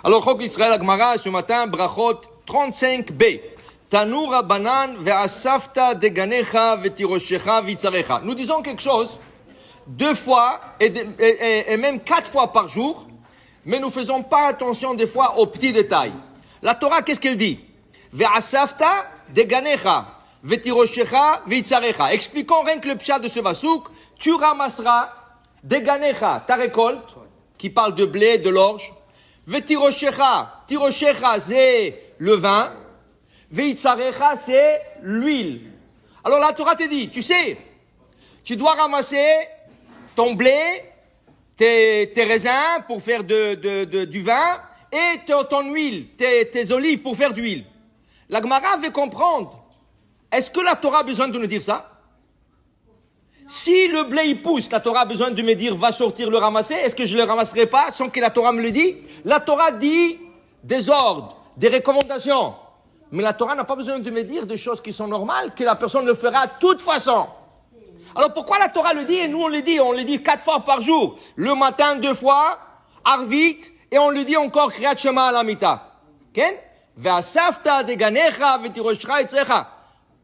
Alors, Chok Israël Agmara, ce matin, Brachot 35b. Tanu Rabbanan ve'asafta deganecha ve'tiroshecha v'itzarecha. Nous disons quelque chose 2 fois et même 4 fois par jour, mais nous faisons pas attention des fois aux petits détails. La Torah, qu'est-ce qu'elle dit? Ve'asafta deganecha ve'tiroshecha v'itzarecha. Expliquons rien que le pshat de ce vasouk. Tu ramasseras deganecha, ta récolte, qui parle de blé, de l'orge. Ve'tiroshecha, tiroshecha, c'est le vin. Ve'itzarecha, c'est l'huile. Alors la Torah te dit, tu sais, tu dois ramasser ton blé, tes raisins pour faire du vin et ton huile, tes olives pour faire d'huile. La Gemara veut comprendre, est-ce que la Torah a besoin de nous dire ça? Si le blé il pousse, la Torah a besoin de me dire va sortir le ramasser, est-ce que je le ramasserai pas sans que la Torah me le dise? La Torah dit des ordres, des recommandations. Mais la Torah n'a pas besoin de me dire des choses qui sont normales, que la personne le fera de toute façon. Alors pourquoi la Torah le dit et nous on le dit 4 fois par jour. Le matin 2 fois, Arvit, et on le dit encore Kriyat Shema à la Mita. Ken? Ve'asafta deganecha ve'tiroshecha etzecha.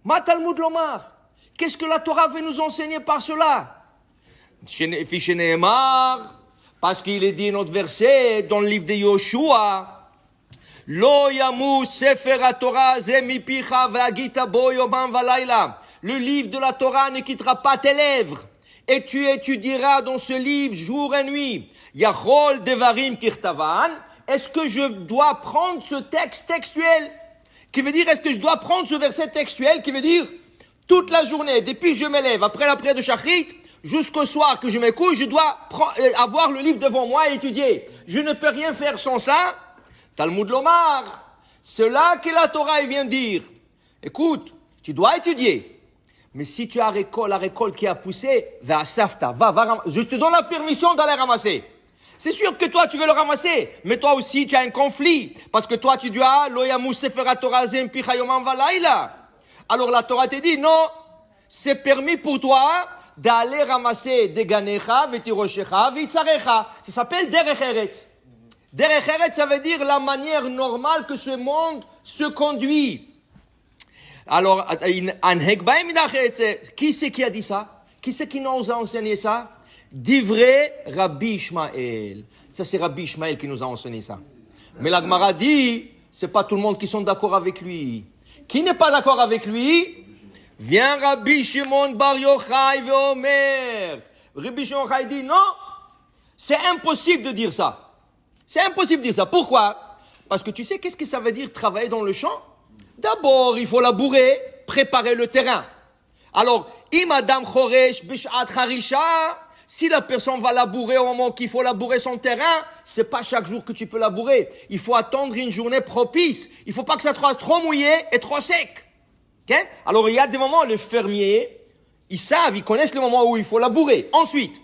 Ma Talmud lomar. Qu'est-ce que la Torah veut nous enseigner par cela? Parce qu'il est dit notre verset dans le livre de Yoshua. Lo yamus sefer haTorah ze mipicha ve'agita bo yomam v'layla. Le livre de la Torah ne quittera pas tes lèvres. Et tu étudieras dans ce livre jour et nuit. Yachol devarim kirtavan. Est-ce que je dois prendre ce texte textuel? Qui veut dire, est-ce que je dois prendre ce verset textuel? Qui veut dire, toute la journée, depuis que je me lève, après la prière de Shachrit, jusqu'au soir que je me couche, je dois avoir le livre devant moi et étudier. Je ne peux rien faire sans ça. Talmud Lomar. C'est là que la Torah vient dire. Écoute, tu dois étudier. Mais si tu as la récolte qui a poussé, va à Safta, je te donne la permission d'aller ramasser. C'est sûr que toi, tu veux le ramasser, mais toi aussi, tu as un conflit. Parce que toi, tu dis, alors la Torah te dit, non, c'est permis pour toi d'aller ramasser des ganecha, ve'tiroshecha, ve'itzarecha. Ça s'appelle derech eretz. Derech eretz, ça veut dire la manière normale que ce monde se conduit. Alors, qui c'est qui a dit ça? Qui c'est qui nous a enseigné ça? Divrei Rabbi Ishmael. Ça, c'est Rabbi Ishmael qui nous a enseigné ça. Mais la Gemara dit, c'est pas tout le monde qui sont d'accord avec lui. Qui n'est pas d'accord avec lui? Vient Rabbi Shimon Bar Yochai ve'omer. Rabbi Shimon Bar Yochai dit, non, c'est impossible de dire ça. C'est impossible de dire ça. Pourquoi? Parce que tu sais, qu'est-ce que ça veut dire travailler dans le champ? D'abord, il faut labourer, préparer le terrain. Alors, Imadam Choresh Bishat Harisha, si la personne va labourer au moment qu'il faut labourer son terrain, c'est pas chaque jour que tu peux labourer. Il faut attendre une journée propice. Il faut pas que ça soit trop mouillé et trop sec. Okay? Alors, il y a des moments, les fermiers, ils savent, ils connaissent le moment où il faut labourer. Ensuite,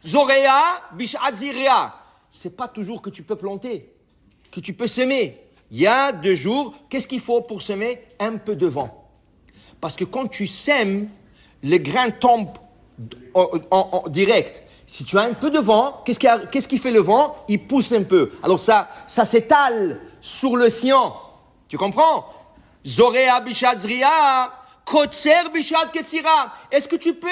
Zorea Bishat Zirea. C'est pas toujours que tu peux planter, que tu peux semer. Il y a 2 jours, qu'est-ce qu'il faut pour semer? Un peu de vent. Parce que quand tu sèmes, les grains tombent en direct. Si tu as un peu de vent, qu'est-ce qui fait le vent? Il pousse un peu. Alors ça s'étale sur le sillon. Tu comprends? Zorea bishat zria, kotser bishat ketzira. Est-ce que tu peux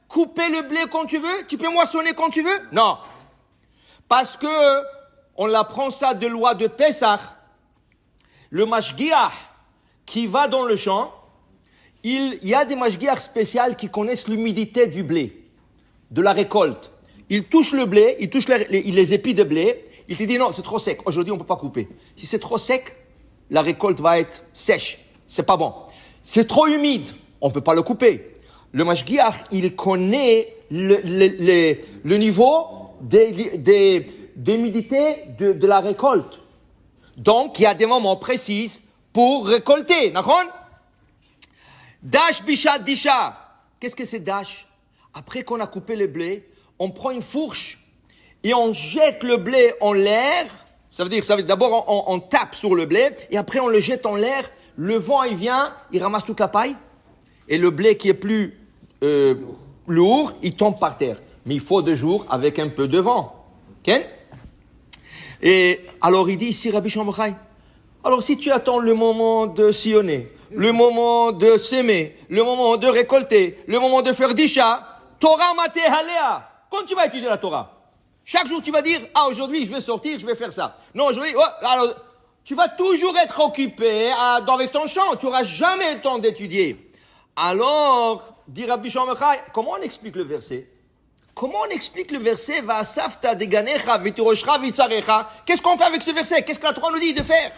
couper le blé quand tu veux? Tu peux moissonner quand tu veux? Non. Parce que on apprend ça de loi de Pesach. Le mashgiach qui va dans le champ, il y a des mashgiach spéciaux qui connaissent l'humidité du blé, de la récolte. Ils touchent le blé, ils touchent les épis de blé, ils te disent non, c'est trop sec, aujourd'hui on ne peut pas couper. Si c'est trop sec, la récolte va être sèche, c'est pas bon. C'est trop humide, on ne peut pas le couper. Le mashgiach, il connaît le niveau d'humidité de la récolte. Donc, il y a des moments précis pour récolter. D'accord? Dash bishat disha. Qu'est-ce que c'est dash? Après qu'on a coupé le blé, on prend une fourche et on jette le blé en l'air. Ça veut dire d'abord on tape sur le blé et après on le jette en l'air. Le vent, il vient, il ramasse toute la paille et le blé qui est plus lourd, il tombe par terre. Mais il faut 2 jours avec un peu de vent. Ok? Et alors il dit ici, Rabbi Shimon Yochai, alors si tu attends le moment de sillonner, le moment de s'aimer, le moment de récolter, le moment de faire d'isha, Torah mate halea. Quand tu vas étudier la Torah, chaque jour tu vas dire, aujourd'hui je vais sortir, je vais faire ça. Non, aujourd'hui, alors, tu vas toujours être occupé avec ton chant, tu n'auras jamais le temps d'étudier. Alors, dit Rabbi Shimon Yochai, comment on explique le verset? Comment on explique le verset, Va'asafta deganecha v'tiroshcha v'tzarecha? Qu'est-ce qu'on fait avec ce verset? Qu'est-ce que la Torah nous dit de faire?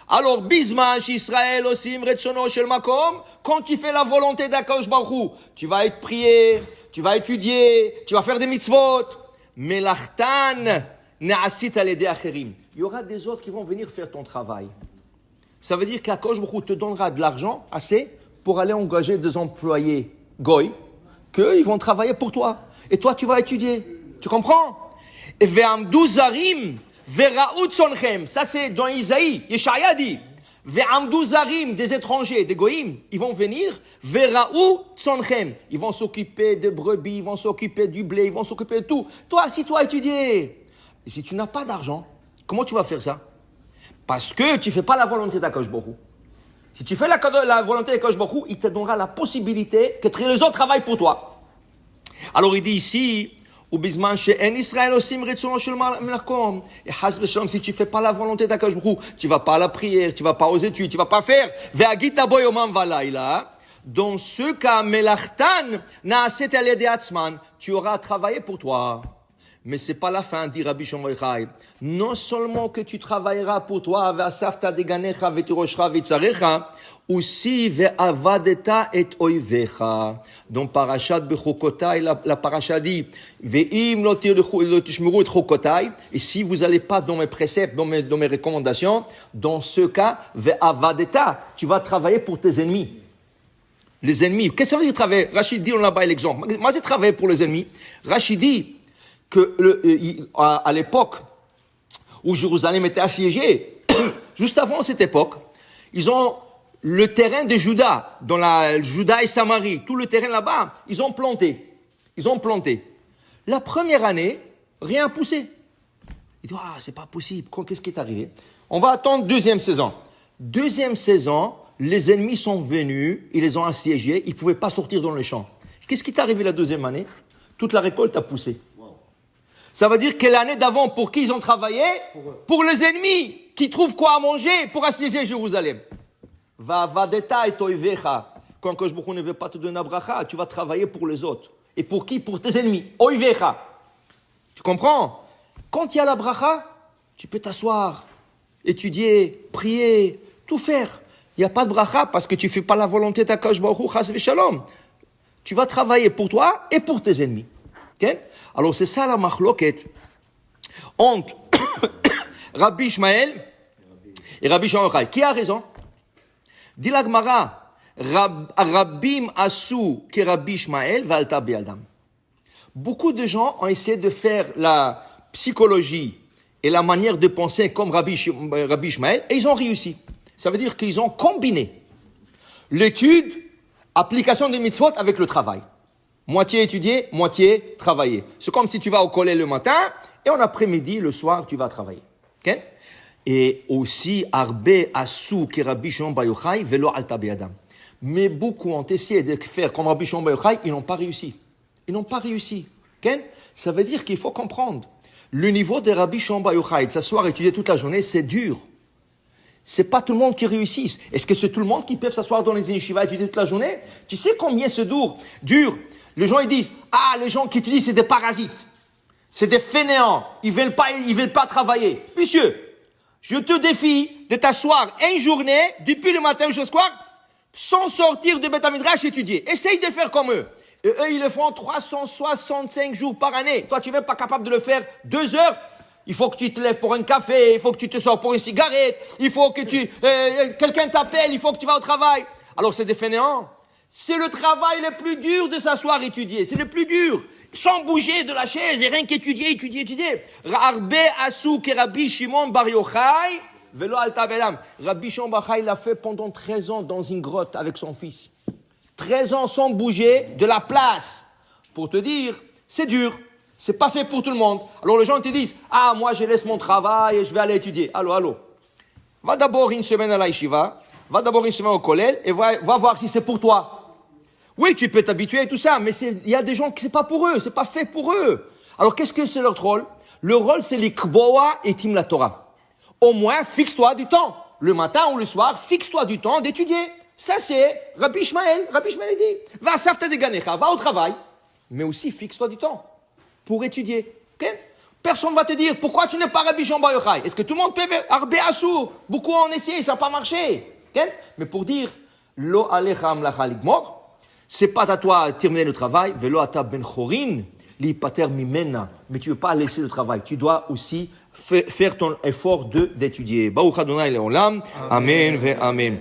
Alors, Bisman, Israël, Osim, Retsono, Shel Makom, quand tu fais la volonté d'Akadosh Baruch Hu, tu vas être prié, tu vas étudier, tu vas faire des mitzvot. Melachtan, Na'asit al-Yedei Acherim. Il y aura des autres qui vont venir faire ton travail. Ça veut dire qu'Akadosh Baruch Hu te donnera de l'argent assez pour aller engager des employés goy, qu'ils vont travailler pour toi. Et toi, tu vas étudier. Tu comprends? Et Ve'amdu zarim, ve'ra'u tzonchem. Ça, c'est dans Isaïe. Yeshaya dit. Ve'amdu zarim, des étrangers, des goïms, ils vont venir. Ve'ra'u tzonchem. Ils vont s'occuper de brebis, ils vont s'occuper du blé, ils vont s'occuper de tout. Toi, si toi étudier. Et si tu n'as pas d'argent, comment tu vas faire ça? Parce que tu ne fais pas la volonté d'Akadosh Baruch Hu. Si tu fais la volonté d'Akadosh Baruch Hu, il te donnera la possibilité que les autres travaillent pour toi. Alors il dit ici, si tu fais pas la volonté d'Akadosh Baruch Hu, tu vas pas à la prière, tu vas pas aux études, tu vas pas faire. Dans ce cas, melachtan na'aset al-yedei atzman, tu auras travaillé pour toi. Mais c'est pas la fin, dit Rabbi Shimon Yochai. Non seulement que tu travailleras pour toi, ve'asafta deganecha v'tiroshcha v'tzarecha, aussi ve'avadeta et oivecha. Dans Parashat Bechokotai, la paracha dit, ve'im lo tishmeru et chokotai, et si vous n'allez pas dans mes préceptes, dans mes recommandations, dans ce cas, ve'avadeta, tu vas travailler pour tes ennemis. Les ennemis. Qu'est-ce que ça veut dire travailler? Rachid dit, on a bas l'exemple. Moi, c'est travailler pour les ennemis. Rachid dit, que à l'époque où Jérusalem était assiégée, juste avant cette époque, ils ont le terrain de Juda, dans la Juda et Samarie, tout le terrain là-bas, ils ont planté. La première année, rien n'a poussé. Ils disent, c'est pas possible, qu'est-ce qui est arrivé? On va attendre deuxième saison. Deuxième saison, les ennemis sont venus, ils les ont assiégés, ils ne pouvaient pas sortir dans les champs. Qu'est-ce qui est arrivé la deuxième année? Toute la récolte a poussé. Ça veut dire que l'année d'avant, pour qui ils ont travaillé? Pour les ennemis, qui trouvent quoi à manger pour assiéger Jérusalem. Va'avadeta et oivecha. Quand Akadosh Baruch Hu ne veut pas te donner la bracha, tu vas travailler pour les autres. Et pour qui? Pour tes ennemis. Oivecha. Tu comprends? Quand il y a la bracha, tu peux t'asseoir, étudier, prier, tout faire. Il n'y a pas de bracha parce que tu ne fais pas la volonté d'Akadosh Baruch Hu, chas v'shalom. Tu vas travailler pour toi et pour tes ennemis. Okay? Alors c'est ça la machloket entre Rabbi Ishmael et Rabbi Shimon Yochai. Qui a raison? Dit la Gemara, Rabbim asu ke Rabbi Ishmael v'alta bi'adam. Beaucoup de gens ont essayé de faire la psychologie et la manière de penser comme Rabbi Ishmael et ils ont réussi. Ça veut dire qu'ils ont combiné l'étude, application des mitzvot avec le travail. Moitié étudier, moitié travailler. C'est comme si tu vas au collège le matin et en après-midi, le soir, tu vas travailler. Okay? Et aussi, Arbe Asu ki Rabbi Shimon bar Yochai velo alta bi'adam. Mais beaucoup ont essayé de faire comme Rabbi Shimon bar Yochai, ils n'ont pas réussi. Okay? Ça veut dire qu'il faut comprendre. Le niveau de Rabbi Shimon bar Yochai, de s'asseoir et étudier toute la journée, c'est dur. C'est pas tout le monde qui réussit. Est-ce que c'est tout le monde qui peut s'asseoir dans les yeshivas et étudier toute la journée? Tu sais combien c'est dur? Les gens, ils disent, les gens qui étudient, c'est des parasites. C'est des fainéants. Ils veulent pas travailler. Monsieur, je te défie de t'asseoir une journée, depuis le matin jusqu'au soir, sans sortir de Beth Midrash étudier. Essaye de faire comme eux. Et eux, ils le font 365 jours par année. Toi, tu n'es même pas capable de le faire 2 heures. Il faut que tu te lèves pour un café, il faut que tu te sors pour une cigarette, il faut que quelqu'un t'appelle, il faut que tu vas au travail. Alors, c'est des fainéants. C'est le travail le plus dur de s'asseoir étudier. C'est le plus dur. Sans bouger de la chaise et rien qu'étudier. Arbe asu ke Rabbi Shimon bar Yochai velo alta bi'adam. Rabbi Shimon bar Yochai l'a fait pendant 13 ans dans une grotte avec son fils. 13 ans sans bouger de la place. Pour te dire, c'est dur. C'est pas fait pour tout le monde. Alors les gens te disent, ah, moi je laisse mon travail et je vais aller étudier. Allô. Va d'abord une semaine à la yeshiva, va d'abord une semaine au kollel et va voir si c'est pour toi. Oui, tu peux t'habituer et tout ça, mais il y a des gens qui c'est pas pour eux, c'est pas fait pour eux. Alors qu'est-ce que c'est leur rôle? Le rôle c'est l'ikboa et tim la Torah. Au moins, fixe-toi du temps. Le matin ou le soir, fixe-toi du temps d'étudier. Ça c'est Rabbi Ishmael. Rabbi Ishmael dit, va savta de ganecha, va au travail, mais aussi fixe-toi du temps pour étudier. Okay? Personne ne va te dire, pourquoi tu n'es pas Rabbi Shimon Bar Yochai? Est-ce que tout le monde peut faire Arbe Assour? Beaucoup ont essayé, ça n'a pas marché. Okay? Mais pour dire, Lo alecha amlacha ligmor, c'est pas à toi de terminer le travail, velo ata ben chorin, li pater mimena, mais tu ne veux pas laisser le travail. Tu dois aussi faire ton effort d'étudier. Baruch Adonai leolam. Amen ve amen.